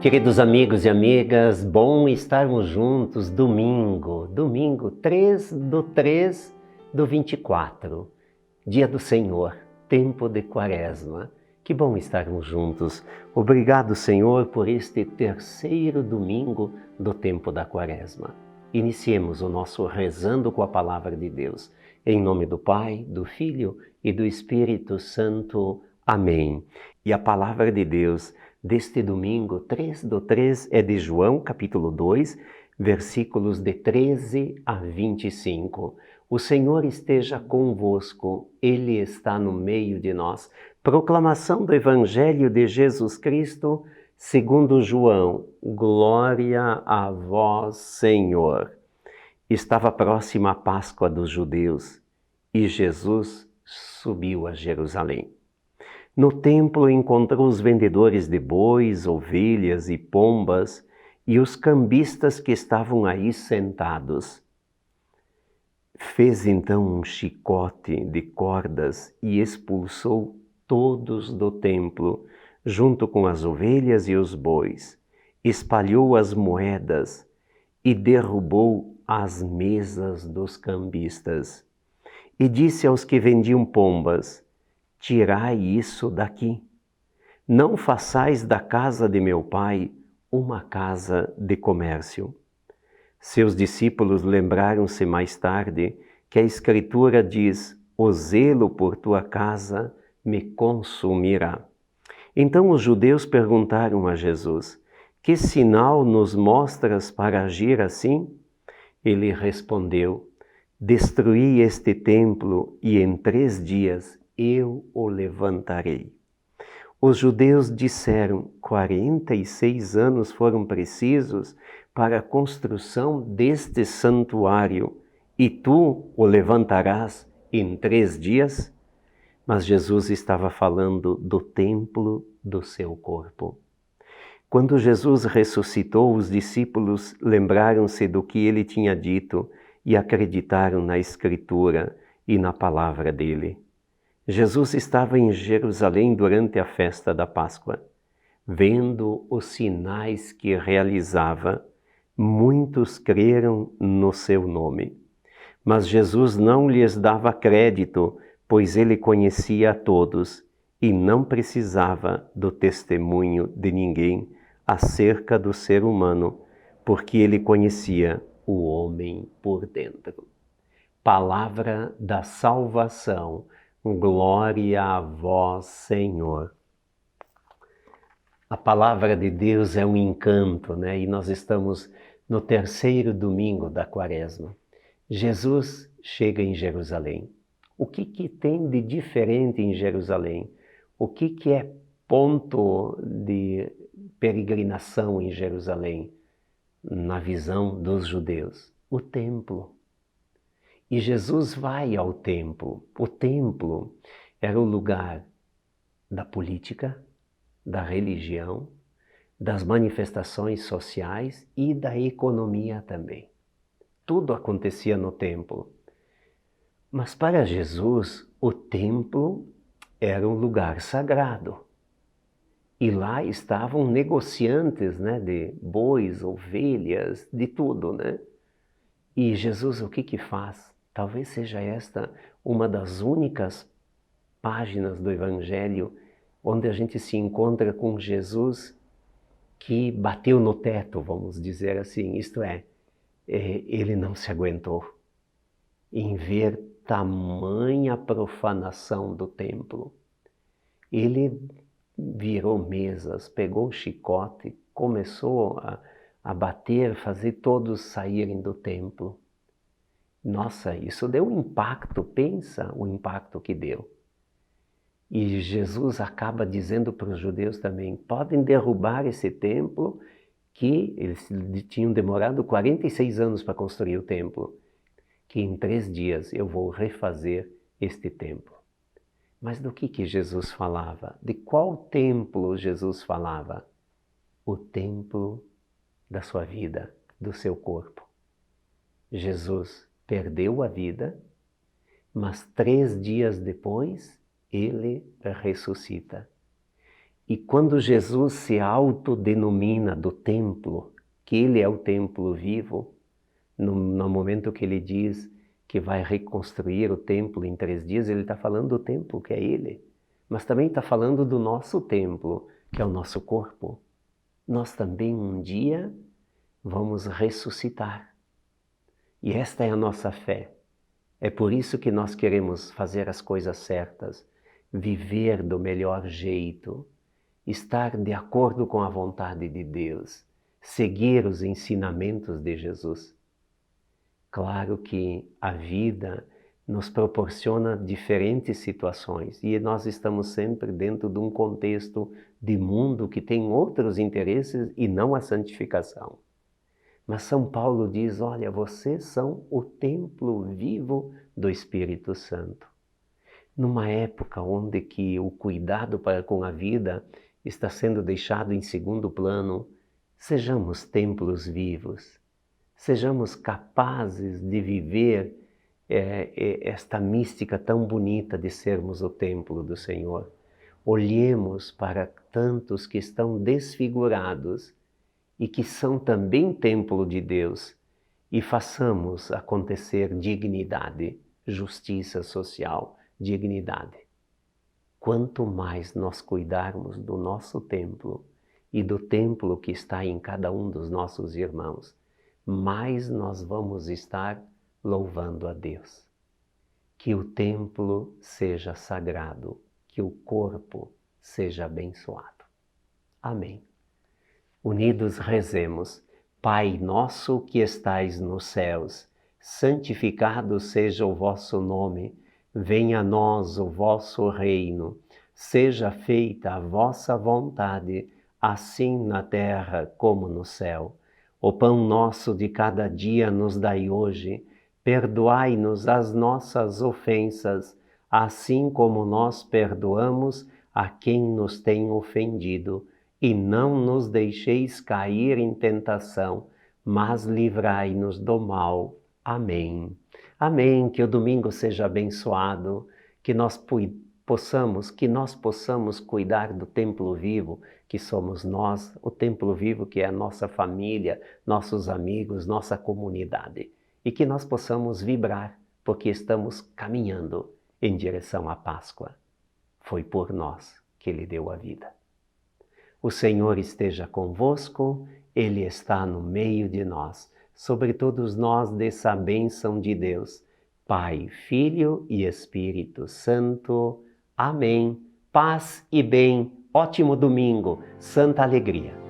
Queridos amigos e amigas, bom estarmos juntos domingo 3 do 24, dia do Senhor, tempo de Quaresma. Que bom estarmos juntos. Obrigado, Senhor, por este terceiro domingo do tempo da Quaresma. Iniciemos o nosso rezando com a palavra de Deus. Em nome do Pai, do Filho e do Espírito Santo. Amém. E a palavra de Deus deste domingo, 3 é de João, capítulo 2, versículos de 13 a 25. O Senhor esteja convosco, Ele está no meio de nós. Proclamação do Evangelho de Jesus Cristo, segundo João. Glória a vós, Senhor. Estava próxima a Páscoa dos judeus e Jesus subiu a Jerusalém. No templo encontrou os vendedores de bois, ovelhas e pombas e os cambistas que estavam aí sentados. Fez então um chicote de cordas e expulsou todos do templo, junto com as ovelhas e os bois. Espalhou as moedas e derrubou as mesas dos cambistas. E disse aos que vendiam pombas: tirai isso daqui. Não façais da casa de meu pai uma casa de comércio. Seus discípulos lembraram-se mais tarde que a Escritura diz: o zelo por tua casa me consumirá. Então os judeus perguntaram a Jesus: que sinal nos mostras para agir assim? Ele respondeu: destruí este templo e em 3 dias eu o levantarei. Os judeus disseram: 46 anos foram precisos para a construção deste santuário e tu o levantarás em 3 dias? Mas Jesus estava falando do templo do seu corpo. Quando Jesus ressuscitou, os discípulos lembraram-se do que ele tinha dito e acreditaram na Escritura e na palavra dele. Jesus estava em Jerusalém durante a festa da Páscoa. Vendo os sinais que realizava, muitos creram no seu nome. Mas Jesus não lhes dava crédito, pois ele conhecia a todos e não precisava do testemunho de ninguém acerca do ser humano, porque ele conhecia o homem por dentro. Palavra da salvação. Glória a vós, Senhor. A palavra de Deus é um encanto, né? E nós estamos no terceiro domingo da Quaresma. Jesus chega em Jerusalém. O que tem de diferente em Jerusalém? O que é ponto de peregrinação em Jerusalém, na visão dos judeus? O templo. E Jesus vai ao templo. O templo era o lugar da política, da religião, das manifestações sociais e da economia também. Tudo acontecia no templo. Mas para Jesus, o templo era um lugar sagrado. E lá estavam negociantes, né, de bois, ovelhas, de tudo, né? E Jesus o que faz? Talvez seja esta uma das únicas páginas do Evangelho onde a gente se encontra com Jesus que bateu no teto, vamos dizer assim. Isto é, ele não se aguentou em ver tamanha profanação do templo. Ele virou mesas, pegou um chicote, começou a bater, fazer todos saírem do templo. Nossa, isso deu um impacto, pensa o impacto que deu. E Jesus acaba dizendo para os judeus também: podem derrubar esse templo, que eles tinham demorado 46 anos para construir o templo, que em 3 dias eu vou refazer este templo. Mas do que Jesus falava? De qual templo Jesus falava? O templo da sua vida, do seu corpo. Jesus perdeu a vida, mas 3 dias depois ele ressuscita. E quando Jesus se autodenomina do templo, que ele é o templo vivo, no momento que ele diz que vai reconstruir o templo em 3 dias, ele está falando do templo, que é ele. Mas também está falando do nosso templo, que é o nosso corpo. Nós também um dia vamos ressuscitar. E esta é a nossa fé. É por isso que nós queremos fazer as coisas certas, viver do melhor jeito, estar de acordo com a vontade de Deus, seguir os ensinamentos de Jesus. Claro que a vida nos proporciona diferentes situações e nós estamos sempre dentro de um contexto de mundo que tem outros interesses e não a santificação. Mas São Paulo diz, olha, vocês são o templo vivo do Espírito Santo. Numa época onde que o cuidado para com a vida está sendo deixado em segundo plano, sejamos templos vivos, sejamos capazes de viver esta mística tão bonita de sermos o templo do Senhor. Olhemos para tantos que estão desfigurados e que são também templo de Deus e façamos acontecer dignidade, justiça social, dignidade. Quanto mais nós cuidarmos do nosso templo e do templo que está em cada um dos nossos irmãos, mais nós vamos estar louvando a Deus. Que o templo seja sagrado, que o corpo seja abençoado. Amém. Unidos rezemos. Pai nosso que estais nos céus, santificado seja o vosso nome. Venha a nós o vosso reino. Seja feita a vossa vontade, assim na terra como no céu. O pão nosso de cada dia nos dai hoje. Perdoai-nos as nossas ofensas, assim como nós perdoamos a quem nos tem ofendido. E não nos deixeis cair em tentação, mas livrai-nos do mal. Amém. Amém. Que o domingo seja abençoado, que nós possamos cuidar do templo vivo, que somos nós, o templo vivo que é a nossa família, nossos amigos, nossa comunidade. E que nós possamos vibrar, porque estamos caminhando em direção à Páscoa. Foi por nós que Ele deu a vida. O Senhor esteja convosco, Ele está no meio de nós. Sobre todos nós desça a bênção de Deus, Pai, Filho e Espírito Santo. Amém. Paz e bem. Ótimo domingo. Santa alegria.